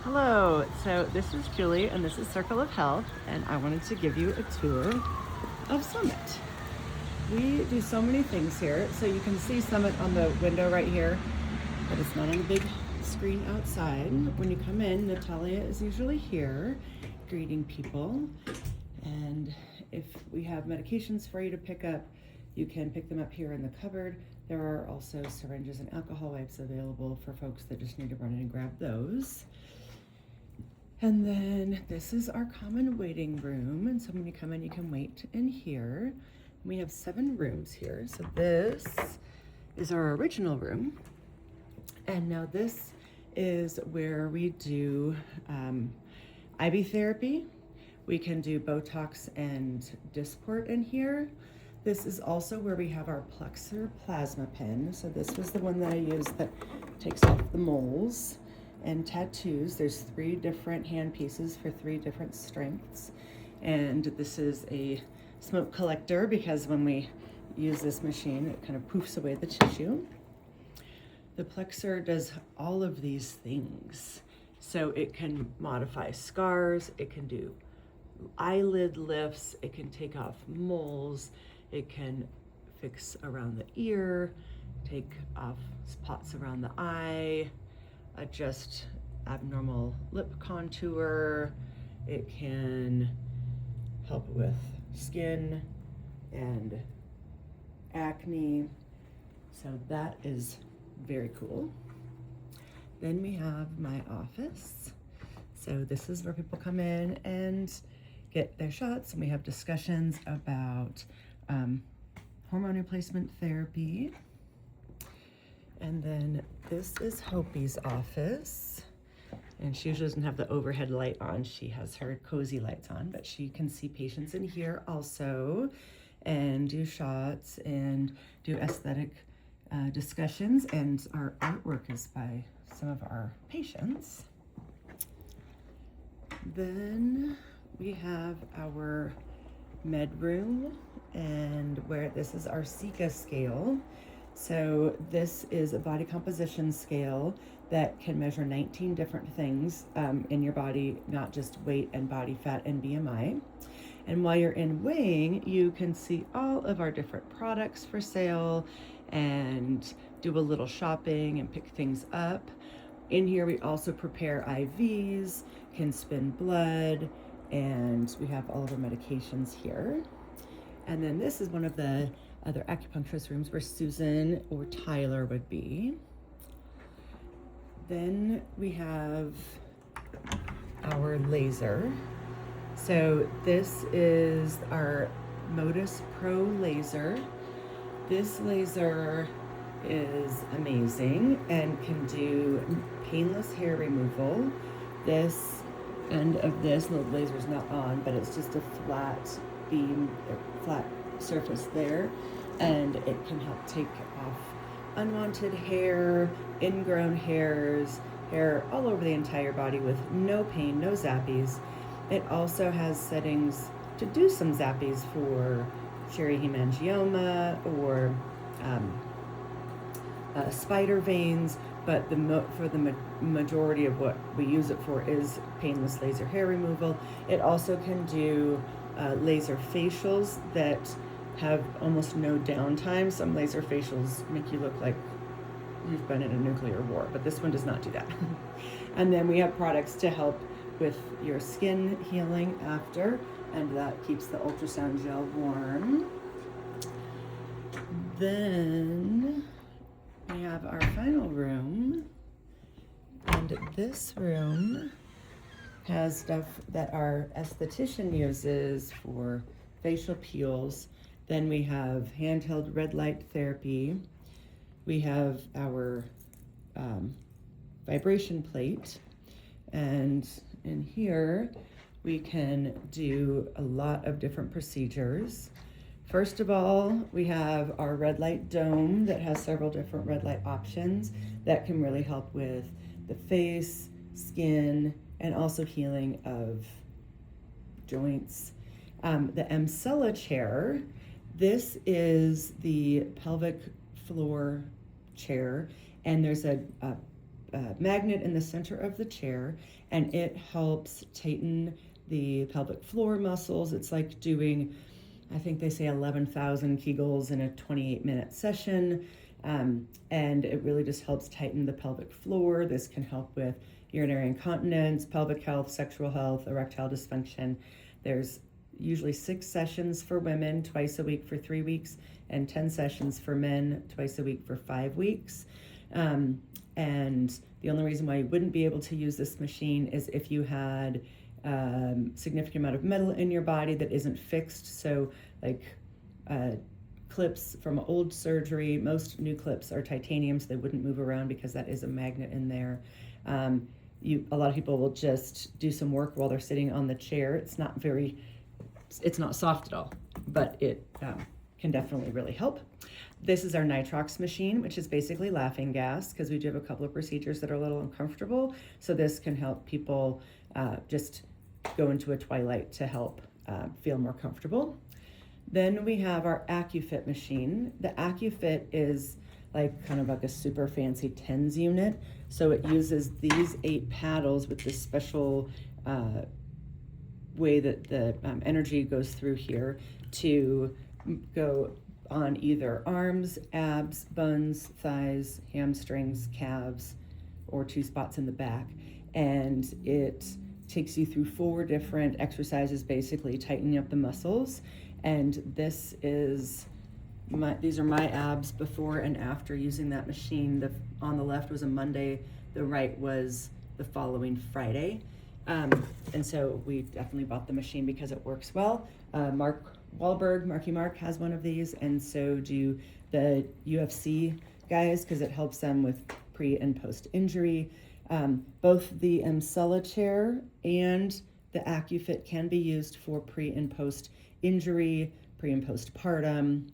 Hello, so this is Julie and this is Circle of Health, and I wanted to give you a tour of Summit. We do so many things here, so you can see Summit on the window right here, but it's not on the big screen outside. When you come in, Natalia is usually here greeting people, and if we have medications for you to pick up, you can pick them up here in the cupboard. There are also syringes and alcohol wipes available for folks that just need to run in and grab those. And then this is our common waiting room. And so when you come in, you can wait in here. We have 7 rooms here. So this is our original room. And now this is where we do IV therapy. We can do Botox and Dysport in here. This is also where we have our PlexR plasma pen. So this was the one that I used that takes off the moles. And tattoos. There's 3 different hand pieces for 3 different strengths. And this is a smoke collector because when we use this machine, it kind of poofs away the tissue. The PlexR does all of these things. So it can modify scars, it can do eyelid lifts, it can take off moles, it can fix around the ear, take off spots around the eye, adjust abnormal lip contour. It can help with skin and acne. So that is very cool. Then we have my office. So this is where people come in and get their shots, and we have discussions about hormone replacement therapy. And then this is Hopi's office, and she usually doesn't have the overhead light on. She has her cozy lights on, but she can see patients in here also and do shots and do aesthetic discussions, and our artwork is by some of our patients. Then we have our med room, and where this is our Sika scale. So this is a body composition scale that can measure 19 different things in your body, not just weight and body fat and BMI. And while you're in weighing, you can see all of our different products for sale and do a little shopping and pick things up. In here, we also prepare IVs, can spin blood, and we have all of our medications here. And then this is one of the other acupuncturist rooms where Susan or Tyler would be. Then we have our laser. So this is our MotusPro laser. This laser is amazing and can do painless hair removal. This end of this, the laser is not on, but it's just a flat beam, a flat surface there, and it can help take off unwanted hair, ingrown hairs, hair all over the entire body with no pain, no zappies. It also has settings to do some zappies for cherry hemangioma or spider veins, but for the majority of what we use it for is painless laser hair removal. It also can do laser facials that have almost no downtime. Some laser facials make you look like you've been in a nuclear war, but this one does not do that. And then we have products to help with your skin healing after, and that keeps the ultrasound gel warm. Then we have our final room, and this room has stuff that our esthetician uses for facial peels. Then we have handheld red light therapy. We have our vibration plate, and in here we can do a lot of different procedures. First of all, we have our red light dome that has several different red light options that can really help with the face, skin, and also healing of joints. The Emsella chair, this is the pelvic floor chair, and there's a magnet in the center of the chair, and it helps tighten the pelvic floor muscles. It's like doing, I think they say 11,000 Kegels in a 28-minute session. And it really just helps tighten the pelvic floor. This can help with urinary incontinence, pelvic health, sexual health, erectile dysfunction. There's usually 6 sessions for women twice a week for 3 weeks, and 10 sessions for men twice a week for 5 weeks. And the only reason why you wouldn't be able to use this machine is if you had significant amount of metal in your body that isn't fixed. So like clips from old surgery, most new clips are titanium, so they wouldn't move around because that is a magnet in there. A lot of people will just do some work while they're sitting on the chair. It's not soft at all, but it can definitely really help. This is our nitrox machine, which is basically laughing gas, because we do have a couple of procedures that are a little uncomfortable. So this can help people just go into a twilight to help feel more comfortable. Then we have our Accufit machine. The Accufit is kind of like a super fancy TENS unit. So it uses these 8 paddles with this special way that the energy goes through here to go on either arms, abs, buns, thighs, hamstrings, calves, or 2 spots in the back. And it takes you through 4 different exercises, basically tightening up the muscles. And these are my abs before and after using that machine. On the left was a Monday, the right was the following Friday. And so we definitely bought the machine because it works well. Marky Mark has one of these, and so do the UFC guys, because it helps them with pre and post injury. Both the Emsella chair and the Accufit can be used for pre and post injury, pre and postpartum.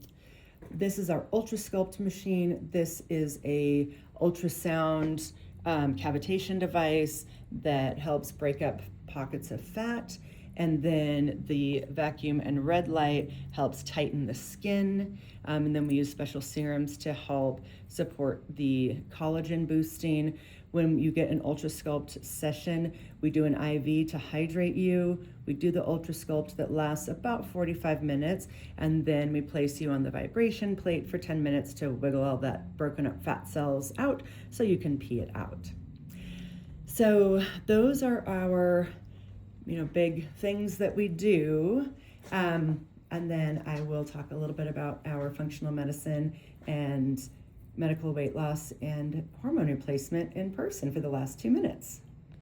This is our UltraSculpt machine. This is a ultrasound cavitation device that helps break up pockets of fat. And then the vacuum and red light helps tighten the skin. And then we use special serums to help support the collagen boosting. When you get an UltraSculpt session, we do an IV to hydrate you. We do the UltraSculpt that lasts about 45 minutes, and then we place you on the vibration plate for 10 minutes to wiggle all that broken up fat cells out so you can pee it out. So those are our big things that we do. And then I will talk a little bit about our functional medicine and medical weight loss and hormone replacement in person for the last 2 minutes.